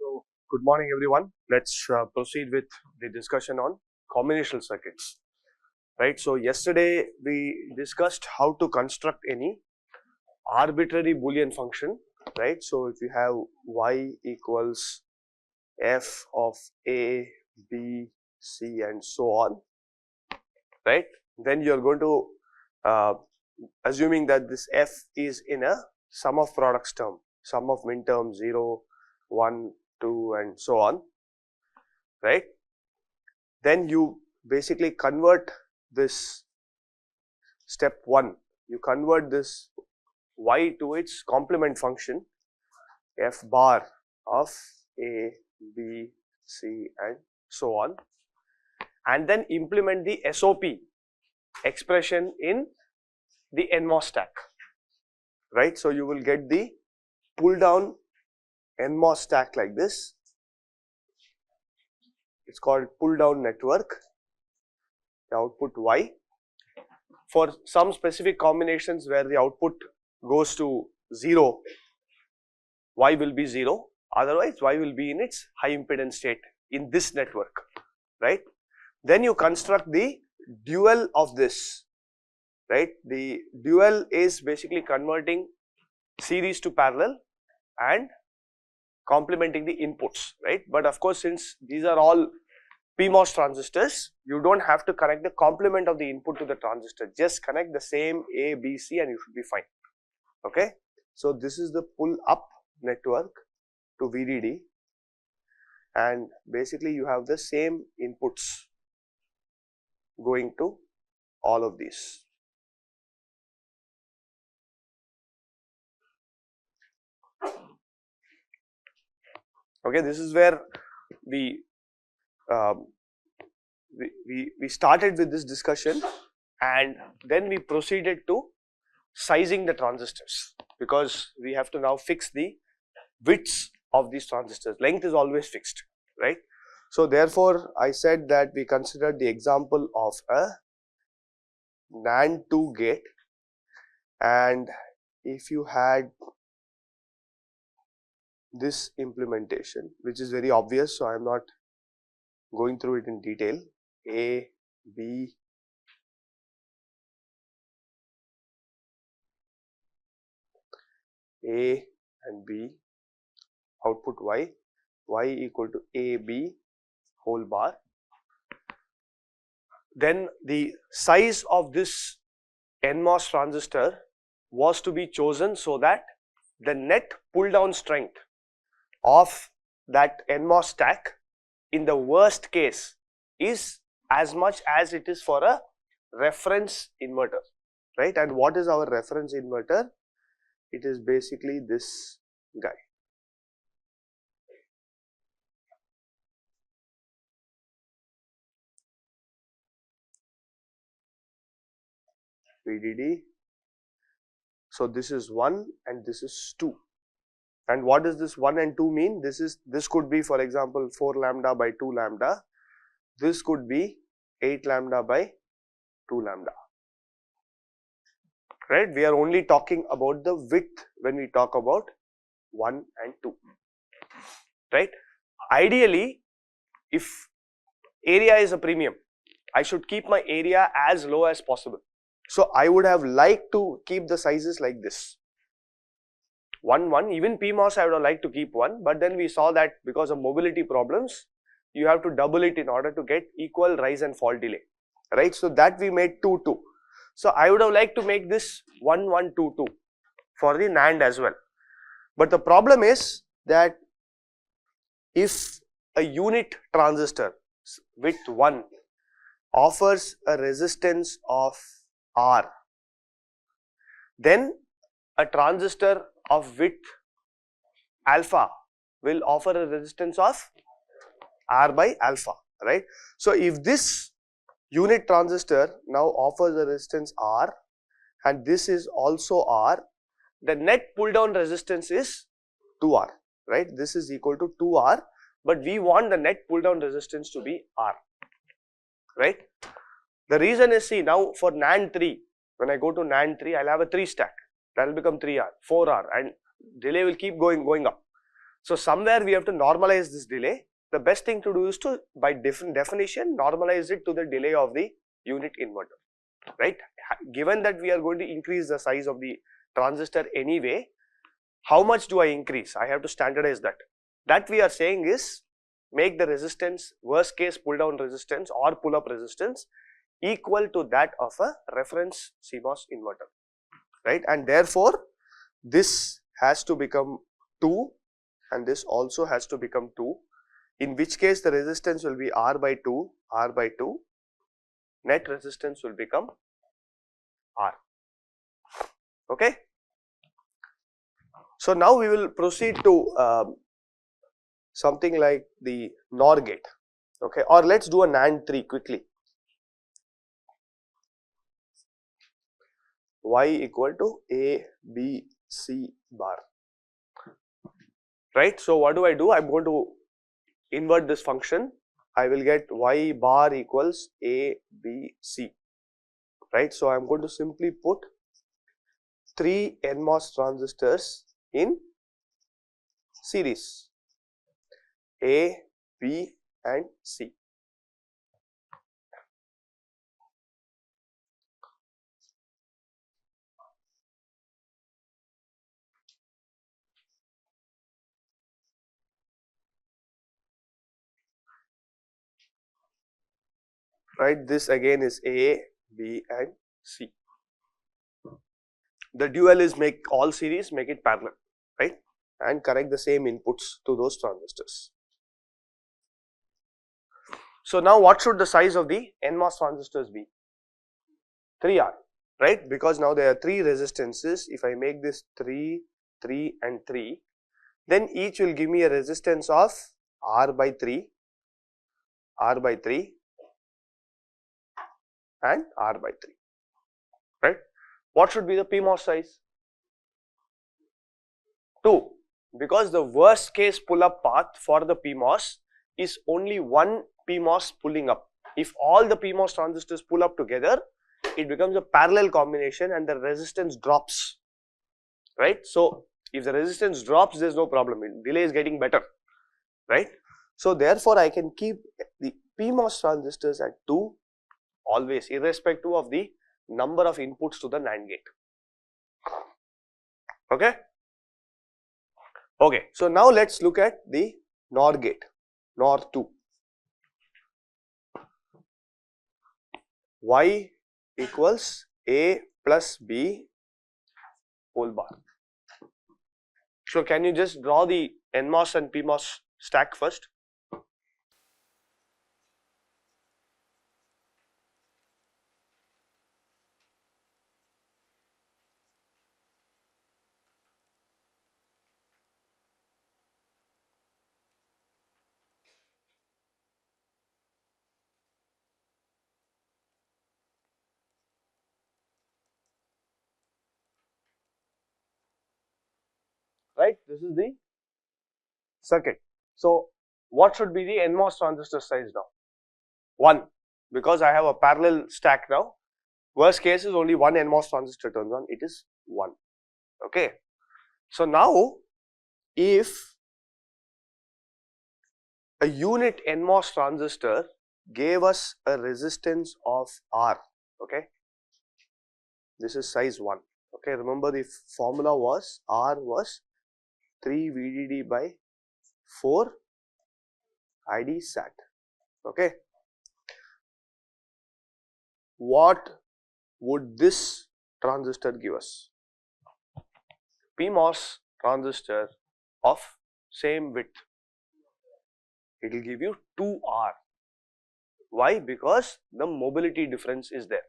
So, good morning everyone. Let's proceed with the discussion on combinational circuits. Right. So, yesterday we discussed how to construct any arbitrary Boolean function. Right. So, if you have y equals f of a, b, c and so on. Right. Then you are going to assuming that this f is in a sum of products term, sum of min term 0, 1, 2 and so on, right. Then you basically convert this step 1, you convert this y to its complement function f bar of a, b, c and so on, and then implement the SOP expression in the NMOS stack, right. So, you will get the pull down NMOS stack like this. It's called pull down network, the output y. For some specific combinations where the output goes to 0, y will be 0, otherwise y will be in its high impedance state in this network, right. Then you construct the dual of this, right. The dual is basically converting series to parallel and complementing the inputs, right. But of course, since these are all PMOS transistors, you don't have to connect the complement of the input to the transistor, just connect the same A, B, C and you should be fine, okay. So, this is the pull up network to VDD and basically you have the same inputs going to all of these. Okay, this is where we started with this discussion and then we proceeded to sizing the transistors, because we have to now fix the widths of these transistors. Length is always fixed, right. So, therefore, I said that we considered the example of a NAND 2 gate, and if you had this implementation, which is very obvious, so I am not going through it in detail, A, B, A and B, output y, y equal to A, B whole bar. Then the size of this NMOS transistor was to be chosen so that the net pull down strength of that NMOS stack in the worst case is as much as it is for a reference inverter, right. And what is our reference inverter? It is basically this guy. VDD. So, this is 1 and this is 2. And what does this 1 and 2 mean? This could be, for example, 4 lambda by 2 lambda. This could be 8 lambda by 2 lambda. Right? We are only talking about the width when we talk about 1 and 2. Right? Ideally, if area is a premium, I should keep my area as low as possible. So, I would have liked to keep the sizes like this. 1, 1, even PMOS I would have liked to keep 1, but then we saw that because of mobility problems, you have to double it in order to get equal rise and fall delay, right. So, that we made 2, 2. So, I would have liked to make this 1, 1, 2, 2 for the NAND as well. But the problem is that if a unit transistor with 1 offers a resistance of R, then a transistor of width alpha will offer a resistance of R by alpha, right. So, if this unit transistor now offers a resistance R and this is also R, the net pull down resistance is 2R, right. This is equal to 2R, but we want the net pull down resistance to be R, right. The reason is, see, now for NAND 3, when I go to NAND 3, I will have a 3 stack, that will become 3R, 4R and delay will keep going up. So somewhere we have to normalize this delay. The best thing to do is to, by definition, normalize it to the delay of the unit inverter, right? Given that we are going to increase the size of the transistor anyway, how much do I increase? I have to standardize that. That we are saying is make the resistance, worst case pull down resistance or pull up resistance equal to that of a reference CMOS inverter, right? And therefore, this has to become 2 and this also has to become 2, in which case the resistance will be R by 2, net resistance will become R, okay. So now we will proceed to something like the NOR gate, okay, or let's do a NAND 3 quickly. Y equal to A, B, C bar, right? So what do? I'm going to invert this function. I will get Y bar equals A, B, C, right? So I'm going to simply put 3 NMOS transistors in series, A, B and C. Right, this again is A, B and C. The dual is make all series, make it parallel, right, and connect the same inputs to those transistors. So now what should the size of the NMOS transistors be? 3R, right, because now there are 3 resistances. If I make this 3, 3 and 3, then each will give me a resistance of R by 3 and R by 3, right. What should be the PMOS size? 2, because the worst case pull up path for the PMOS is only one PMOS pulling up. If all the PMOS transistors pull up together, it becomes a parallel combination and the resistance drops, right. So if the resistance drops, there is no problem, delay is getting better, right. So therefore I can keep the PMOS transistors at 2 always, irrespective of the number of inputs to the NAND gate, okay. Okay, so now let's look at the NOR gate, NOR 2. Y equals A plus B whole bar. So can you just draw the NMOS and PMOS stack first? Right, this is the circuit. So what should be the NMOS transistor size now? 1, because I have a parallel stack now. Worst case is only one NMOS transistor turns on, it is 1, okay. So now if a unit NMOS transistor gave us a resistance of R, okay, this is size 1, okay. Remember the formula was R was 3 VDD by 4 ID SAT, okay. What would this transistor give us? PMOS transistor of same width, it will give you 2R. Why? Because the mobility difference is there,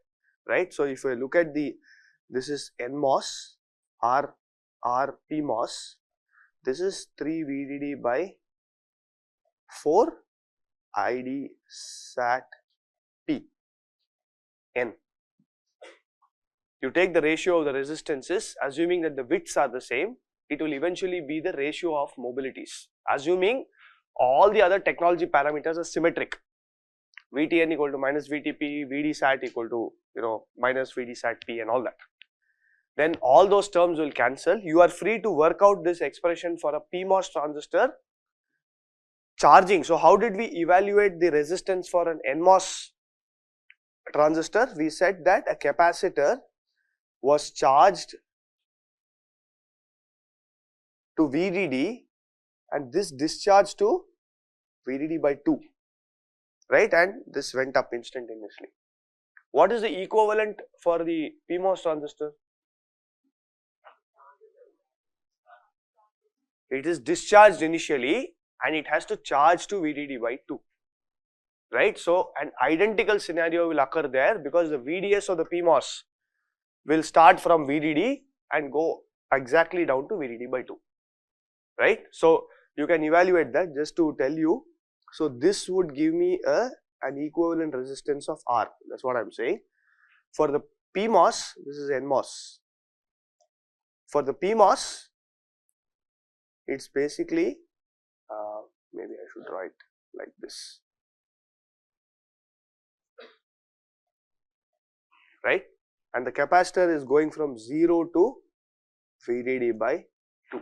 right. So if I look at this is NMOS, R PMOS, this is 3 VDD by 4 ID SAT P N. You take the ratio of the resistances, assuming that the widths are the same, it will eventually be the ratio of mobilities, assuming all the other technology parameters are symmetric. VTN equal to minus VTP, VD SAT equal to minus VD SAT P and all that. then all those terms will cancel. You are free to work out this expression for a PMOS transistor charging. So how did we evaluate the resistance for an NMOS transistor? We said that a capacitor was charged to VDD and this discharged to VDD by 2, right, and this went up instantaneously. What is the equivalent for the PMOS transistor? It is discharged initially and it has to charge to VDD by 2, right. So an identical scenario will occur there because the VDS of the PMOS will start from VDD and go exactly down to VDD by 2, right. So you can evaluate that just to tell you. So this would give me an equivalent resistance of R, that's what I am saying. For the PMOS, this is NMOS. For the PMOS, it's basically, maybe I should write like this, right, and the capacitor is going from 0 to VDD by 2,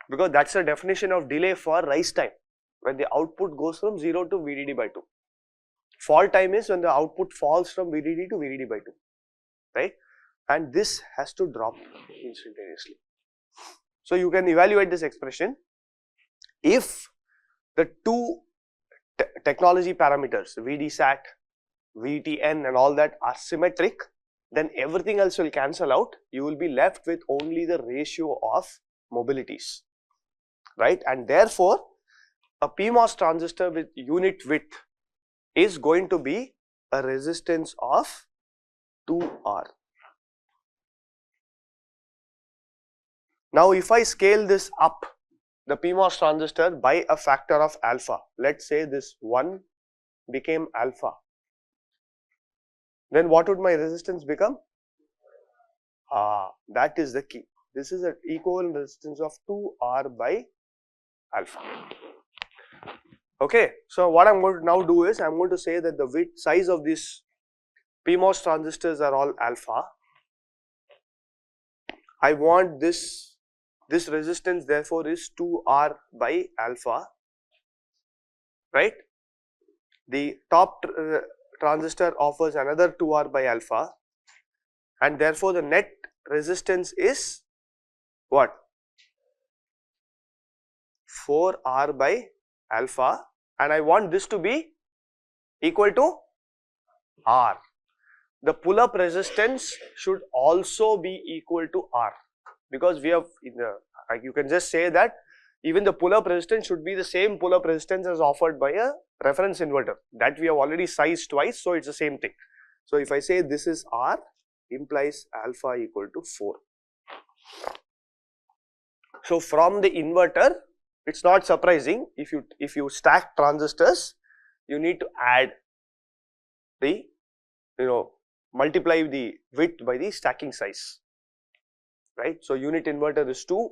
because that's the definition of delay for rise time, when the output goes from 0 to VDD by 2. Fall time is when the output falls from VDD to VDD by 2, right, and this has to drop instantaneously. So you can evaluate this expression. If the two technology parameters VDSAT, VTN and all that are symmetric, then everything else will cancel out. You will be left with only the ratio of mobilities, right, and therefore a PMOS transistor with unit width is going to be a resistance of 2R. Now if I scale this up, the PMOS transistor, by a factor of alpha, let's say this 1 became alpha, then what would my resistance become? That is the key. This is an equivalent resistance of 2R by alpha. Okay, so what I am going to now do is I am going to say that the width size of these PMOS transistors are all alpha. I want this resistance therefore is 2R by alpha, right. The top transistor offers another 2R by alpha, and therefore the net resistance is what? 4R by alpha, and I want this to be equal to R. The pull-up resistance should also be equal to R, because we have like you can just say that even the pull-up resistance should be the same pull-up resistance as offered by a reference inverter, that we have already sized twice, so it's the same thing. So if I say this is R, implies alpha equal to 4. So from the inverter, it's not surprising, if you stack transistors, you need to add the, multiply the width by the stacking size, right. So unit inverter is 2,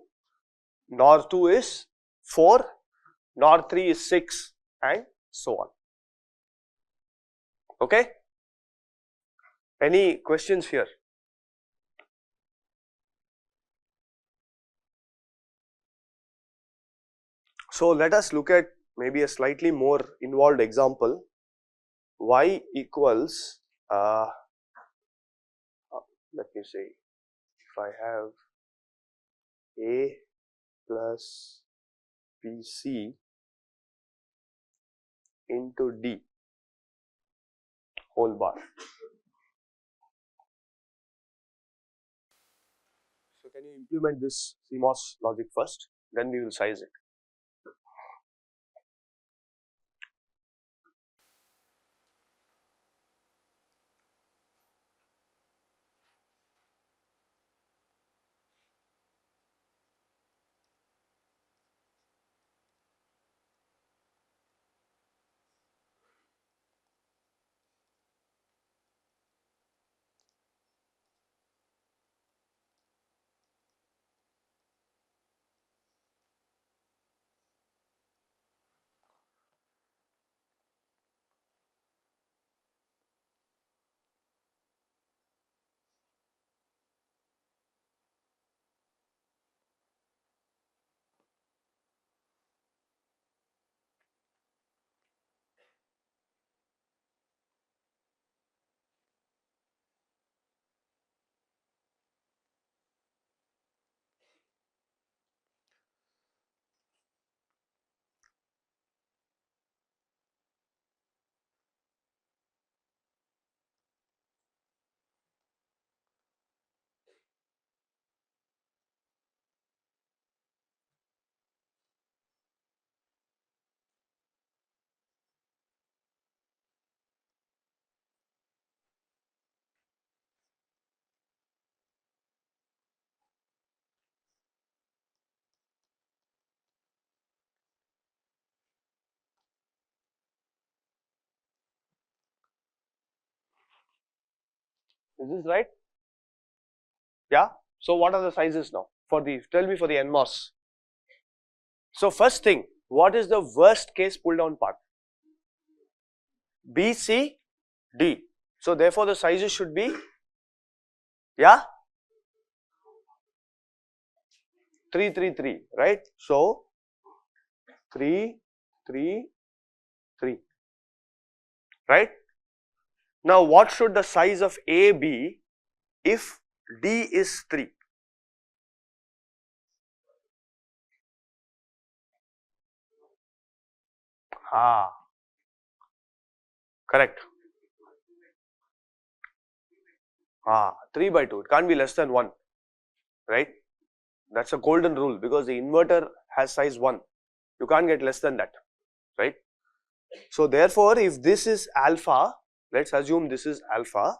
NOR 2 is 4, NOR 3 is 6 and so on. Okay. Any questions here? So let us look at maybe a slightly more involved example. Y equals, let me say, if I have A plus BC into D whole bar. So can you implement this CMOS logic first, then we will size it. Is this right? Yeah. So what are the sizes now for the, tell me for the NMOS. So first thing, what is the worst case pull down path? B, C, D. So therefore the sizes should be, yeah, 3, 3, 3, right? So 3, 3, 3, right? Now what should the size of A be if D is 3? Ah, correct. 3 by 2, it can't be less than 1, right? That's a golden rule because the inverter has size 1. You can't get less than that, right? So therefore, if this is alpha, let's assume this is alpha,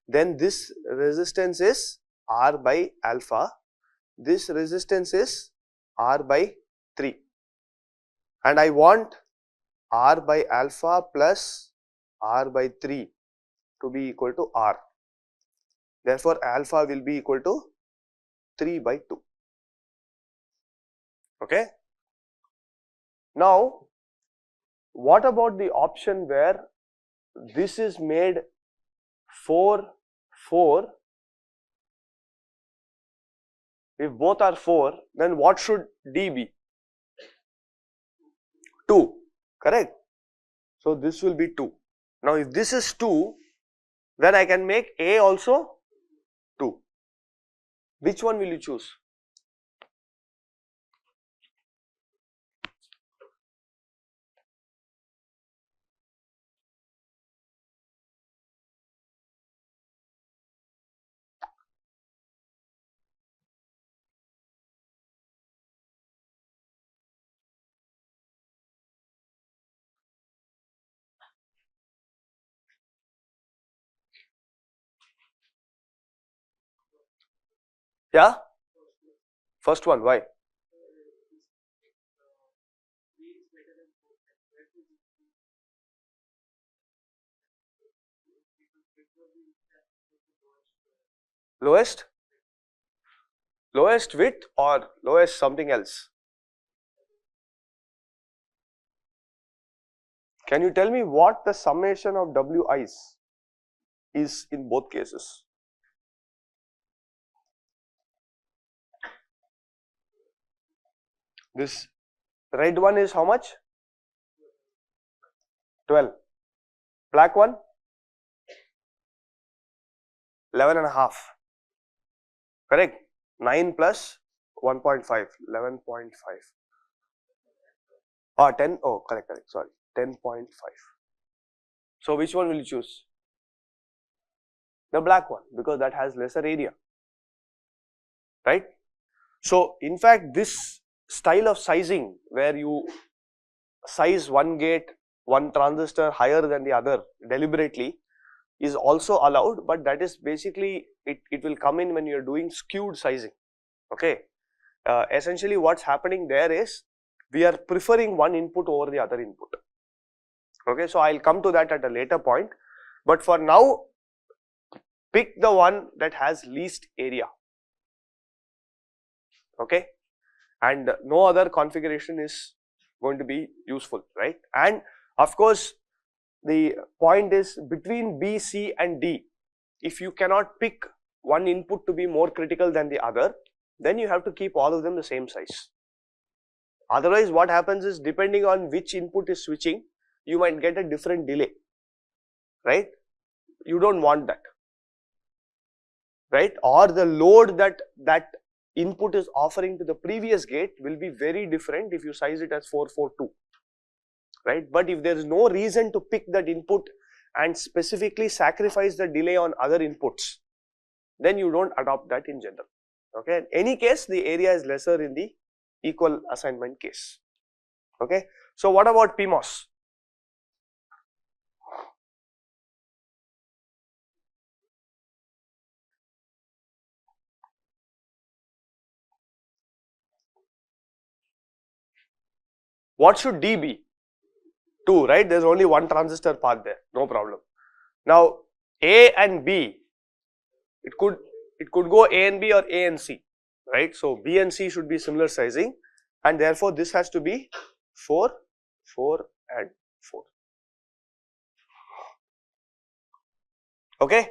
then this resistance is R by alpha, this resistance is R by 3, and I want R by alpha plus R by 3 to be equal to R. Therefore, alpha will be equal to 3 by 2. Okay. Now, what about the option where this is made 4, 4? If both are 4, then what should D be? 2, correct? So this will be 2. Now if this is 2, then I can make A also 2. Which one will you choose? Yeah? First one, why? Lowest? Lowest width or lowest something else? Can you tell me what the summation of WIs is in both cases? This red one is how much? 12. Black one? 11 and a half. Correct? 9 plus 1.5, 11.5. 10, oh correct, sorry, 10.5. So which one will you choose? The black one, because that has lesser area, right? So in fact this style of sizing where you size one gate, one transistor higher than the other deliberately is also allowed, but that is basically, it will come in when you are doing skewed sizing, okay? Essentially what's happening there is we are preferring one input over the other input, okay? So I'll come to that at a later point, but for now pick the one that has least area, okay? And no other configuration is going to be useful, right? And of course the point is between B, C and D, if you cannot pick one input to be more critical than the other, then you have to keep all of them the same size. Otherwise what happens is, depending on which input is switching, you might get a different delay, right? You don't want that, right? Or the load that input is offering to the previous gate will be very different if you size it as 442, right? But if there is no reason to pick that input and specifically sacrifice the delay on other inputs, then you don't adopt that in general, okay? In any case, the area is lesser in the equal assignment case, okay? So what about PMOS? What should D be? 2, right? There's only one transistor path there, no problem. Now A and B, it could go A and B or A and C, right? So B and C should be similar sizing, and therefore this has to be 4, 4 and 4. Okay,